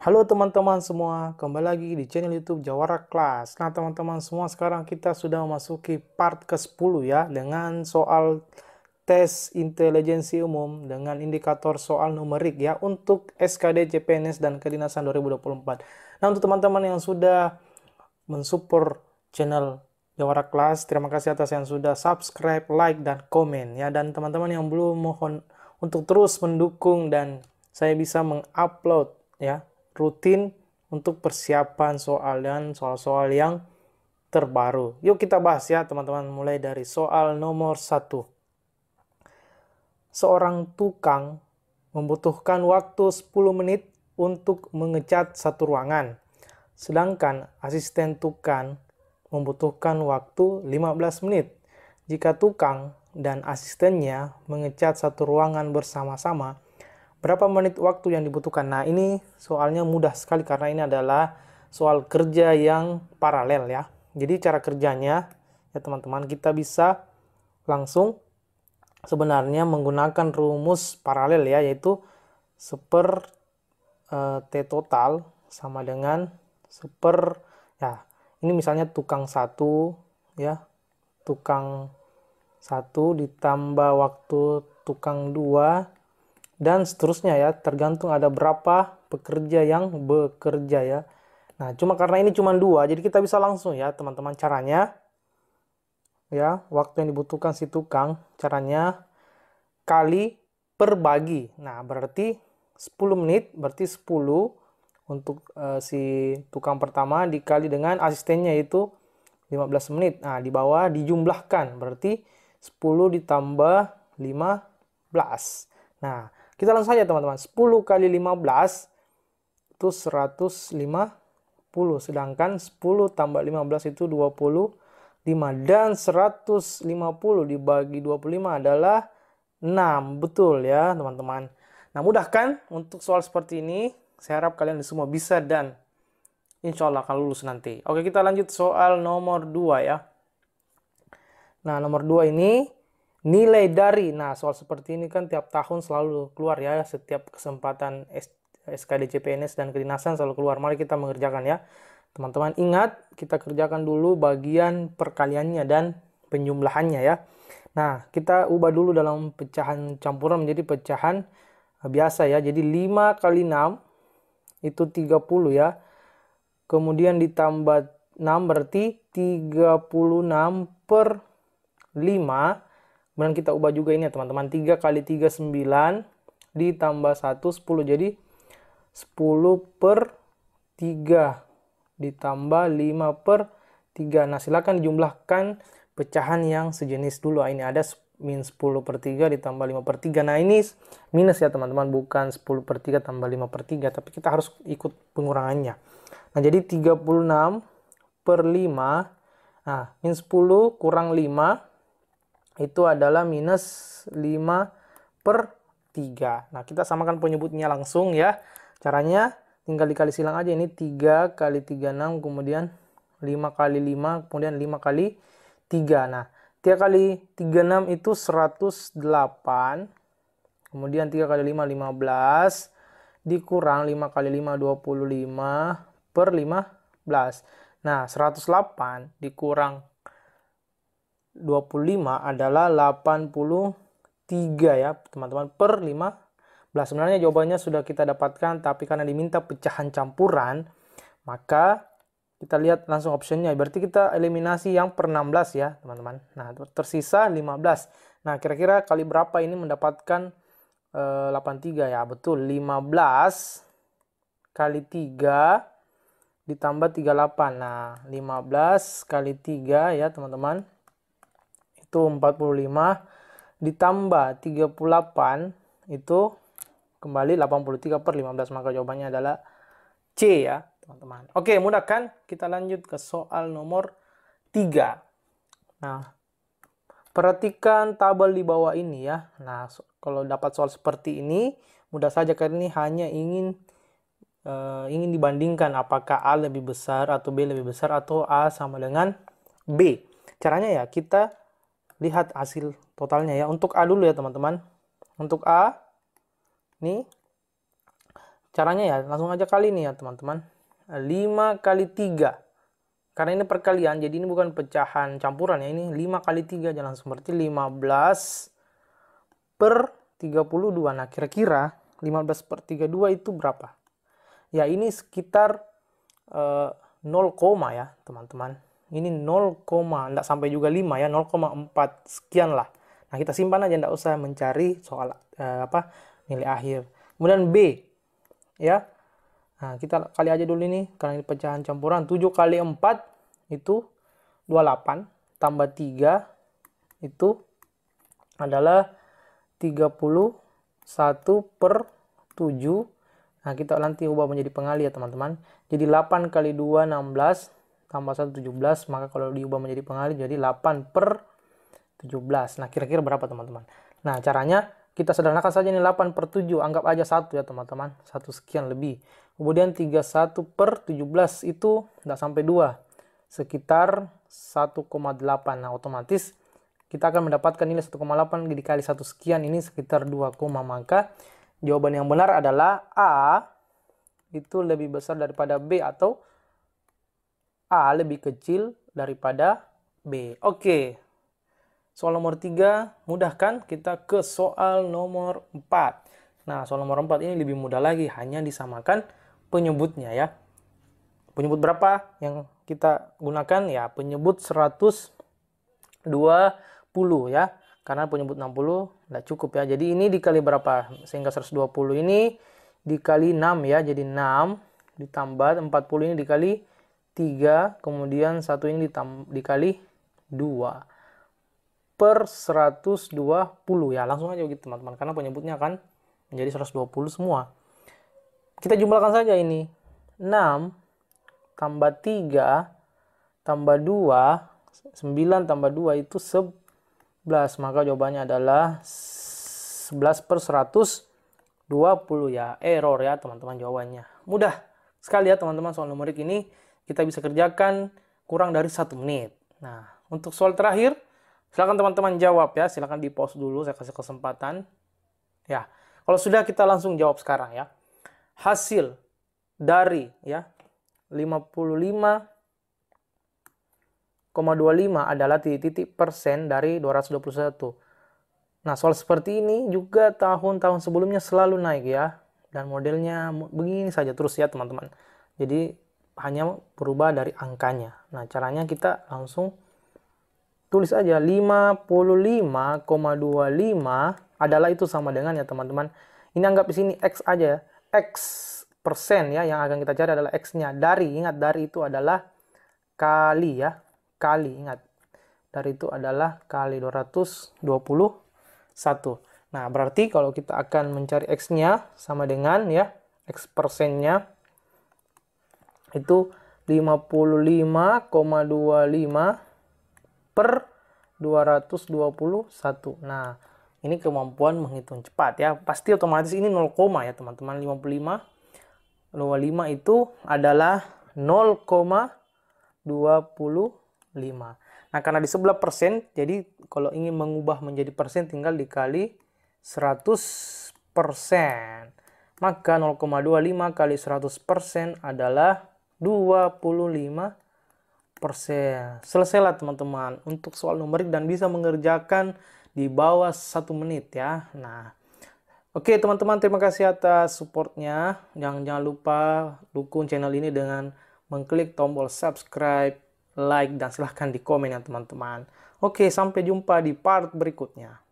Halo teman-teman semua, kembali lagi di channel YouTube Jawara Class. Nah teman-teman semua, sekarang kita sudah memasuki part ke-10 ya, dengan soal tes intelijensi umum dengan indikator soal numerik ya, untuk SKD, CPNS, dan Kedinasan 2024. Nah untuk teman-teman yang sudah mensupport channel Jawara Class, terima kasih atas yang sudah subscribe, like, dan komen ya. Dan teman-teman yang belum, mohon untuk terus mendukung dan saya bisa mengupload ya rutin untuk persiapan soal dan soal-soal yang terbaru. Yuk kita bahas ya teman-teman, mulai dari soal nomor 1. Seorang tukang membutuhkan waktu 10 menit untuk mengecat satu ruangan, sedangkan asisten tukang membutuhkan waktu 15 menit. Jika tukang dan asistennya mengecat satu ruangan bersama-sama, berapa menit waktu yang dibutuhkan? Nah, ini soalnya mudah sekali karena ini adalah soal kerja yang paralel ya. Jadi cara kerjanya ya teman-teman, kita bisa langsung sebenarnya menggunakan rumus paralel ya, yaitu seper T total sama dengan seper ya. Ini misalnya tukang 1 ya. Tukang 1 ditambah waktu tukang 2 dan seterusnya ya, tergantung ada berapa pekerja yang bekerja ya. Nah, cuma karena ini cuma 2, jadi kita bisa langsung ya teman-teman caranya ya. Waktu yang dibutuhkan si tukang, caranya kali per bagi. Nah, berarti 10 menit, berarti 10 untuk si tukang pertama dikali dengan asistennya itu 15 menit. Nah, di bawah dijumlahkan, berarti 10 ditambah 15. Nah, kita langsung saja teman-teman. 10 kali 15 itu 150. Sedangkan 10 tambah 15 itu 25. Dan 150 dibagi 25 adalah 6. Betul ya teman-teman. Nah, mudah kan untuk soal seperti ini? Saya harap kalian semua bisa dan insya Allah akan lulus nanti. Oke, kita lanjut soal nomor 2 ya. Nah, nomor 2 ini nilai dari. Nah, soal seperti ini kan tiap tahun selalu keluar ya. Setiap kesempatan SKD, CPNS, dan kedinasan selalu keluar. Mari kita mengerjakan ya. Teman-teman ingat, kita kerjakan dulu bagian perkaliannya dan penjumlahannya ya. Nah, kita ubah dulu dalam pecahan campuran menjadi pecahan biasa ya. Jadi 5 kali 6 itu 30 ya. Kemudian ditambah 6 berarti 36 per 5. Kemudian kita ubah juga ini ya teman-teman. 3 kali 3 9 ditambah 1 10. Jadi 10 per 3 ditambah 5 per 3. Nah, silakan dijumlahkan pecahan yang sejenis dulu. Ini ada min 10 per 3 ditambah 5 per 3. Nah, ini minus ya teman-teman, bukan 10 per 3 tambah 5 per 3, tapi kita harus ikut pengurangannya. Nah, jadi 36 per 5. Nah, min 10 kurang 5 itu adalah minus 5 per 3. Nah, kita samakan penyebutnya langsung ya. Caranya tinggal dikali silang aja. Ini 3 kali 3 6, kemudian 5 kali 5, kemudian 5 kali 3. Nah, 3 kali 3 6 itu 108. Kemudian 3 kali 5 15 dikurang 5 kali 5 25 per 15. Nah, 108 dikurang 25 adalah 83 ya teman-teman, per 15. Sebenarnya jawabannya sudah kita dapatkan, tapi karena diminta pecahan campuran, maka kita lihat langsung optionnya. Berarti kita eliminasi yang per 16 ya teman-teman. Nah, tersisa 15. Nah, kira-kira kali berapa ini mendapatkan 83 ya? Betul, 15 kali 3 ditambah 38. Nah, 15 kali 3 ya teman-teman, itu 45 ditambah 38 itu kembali 83 per 15. Maka jawabannya adalah C ya teman-teman. Oke, mudah kan? Kita lanjut ke soal nomor 3. Nah, perhatikan tabel di bawah ini ya. Nah, kalau dapat soal seperti ini mudah saja karena ini hanya ingin dibandingkan apakah A lebih besar atau B lebih besar atau A sama dengan B. Caranya ya kita lihat hasil totalnya ya. Untuk A dulu ya teman-teman. Untuk A ini caranya ya langsung aja kali nih ya teman-teman. 5 kali 3. Karena ini perkalian, jadi ini bukan pecahan campuran ya. Ini 5 kali 3, jangan seperti 15 per 32. Nah, kira-kira 15 per 32 itu berapa? Ya, ini sekitar 0, ya, teman-teman. Ini 0, enggak sampai juga 5 ya, 0,4 sekian lah. Nah, kita simpan aja, enggak usah mencari soal nilai akhir. Kemudian B, ya. Nah, kita kali aja dulu ini, karena ini pecahan campuran. 7 kali 4 itu 28, tambah 3 itu adalah 31 per 7. Nah, kita nanti ubah menjadi pengali ya teman-teman. Jadi 8 kali 2, 16, tambah 1, 17. Maka kalau diubah menjadi pengali jadi 8 per 17. Nah, kira-kira berapa teman-teman? Nah, caranya kita sederhanakan saja ini 8 per 7. Anggap aja 1 ya teman-teman. 1 sekian lebih. Kemudian 31 per 17 itu tidak sampai 2. Sekitar 1,8. Nah, otomatis kita akan mendapatkan nilai 1,8 dikali 1 sekian. Ini sekitar 2, maka jawaban yang benar adalah A itu lebih besar daripada B atau A lebih kecil daripada B. Oke. Soal nomor 3 mudah kan? Kita ke soal nomor 4. Nah, soal nomor 4 ini lebih mudah lagi. Hanya disamakan penyebutnya ya. Penyebut berapa yang kita gunakan? Ya, penyebut 120 ya. Karena penyebut 60 tidak cukup ya. Jadi ini dikali berapa? Sehingga 120 ini dikali 6 ya. Jadi 6 ditambah 40 ini dikali 3. Kemudian 1 ini dikali 2. Per 120 ya. Langsung aja gitu teman-teman. Karena penyebutnya kan menjadi 120 semua. Kita jumlahkan saja ini. 6 tambah 3 tambah 2. 9 tambah 2 itu 11. Maka jawabannya adalah 11 per 120 ya. Error ya teman-teman jawabannya. Mudah sekali ya teman-teman soal numerik ini. Kita bisa kerjakan kurang dari 1 menit. Nah, untuk soal terakhir, silakan teman-teman jawab ya. Silakan di pause dulu, saya kasih kesempatan. Ya, kalau sudah kita langsung jawab sekarang ya. Hasil dari ya 55,25 adalah titik-titik persen dari 221. Nah, soal seperti ini juga tahun-tahun sebelumnya selalu naik ya. Dan modelnya begini saja terus ya teman-teman. Jadi hanya berubah dari angkanya. Nah, caranya kita langsung tulis aja 55,25 adalah itu sama dengan ya teman-teman. Ini anggap di sini X aja. X persen ya, yang akan kita cari adalah X-nya. Dari, ingat dari itu adalah kali ya. Kali, ingat. Dari itu adalah kali 221. Nah, berarti kalau kita akan mencari X-nya sama dengan ya, X persennya itu 55,25 per 221. Nah, ini kemampuan menghitung cepat ya. Pasti otomatis ini 0, ya teman-teman. 55 itu adalah 0,25. Nah, karena di sebelah persen, jadi kalau ingin mengubah menjadi persen tinggal dikali 100%. Maka 0,25 kali 100% adalah 25%. Selesailah teman-teman untuk soal numerik dan bisa mengerjakan di bawah 1 menit ya. Nah, oke teman-teman, terima kasih atas supportnya. Jangan lupa dukung channel ini dengan mengklik tombol subscribe, like, dan silahkan di komen ya teman-teman. Oke, sampai jumpa di part berikutnya.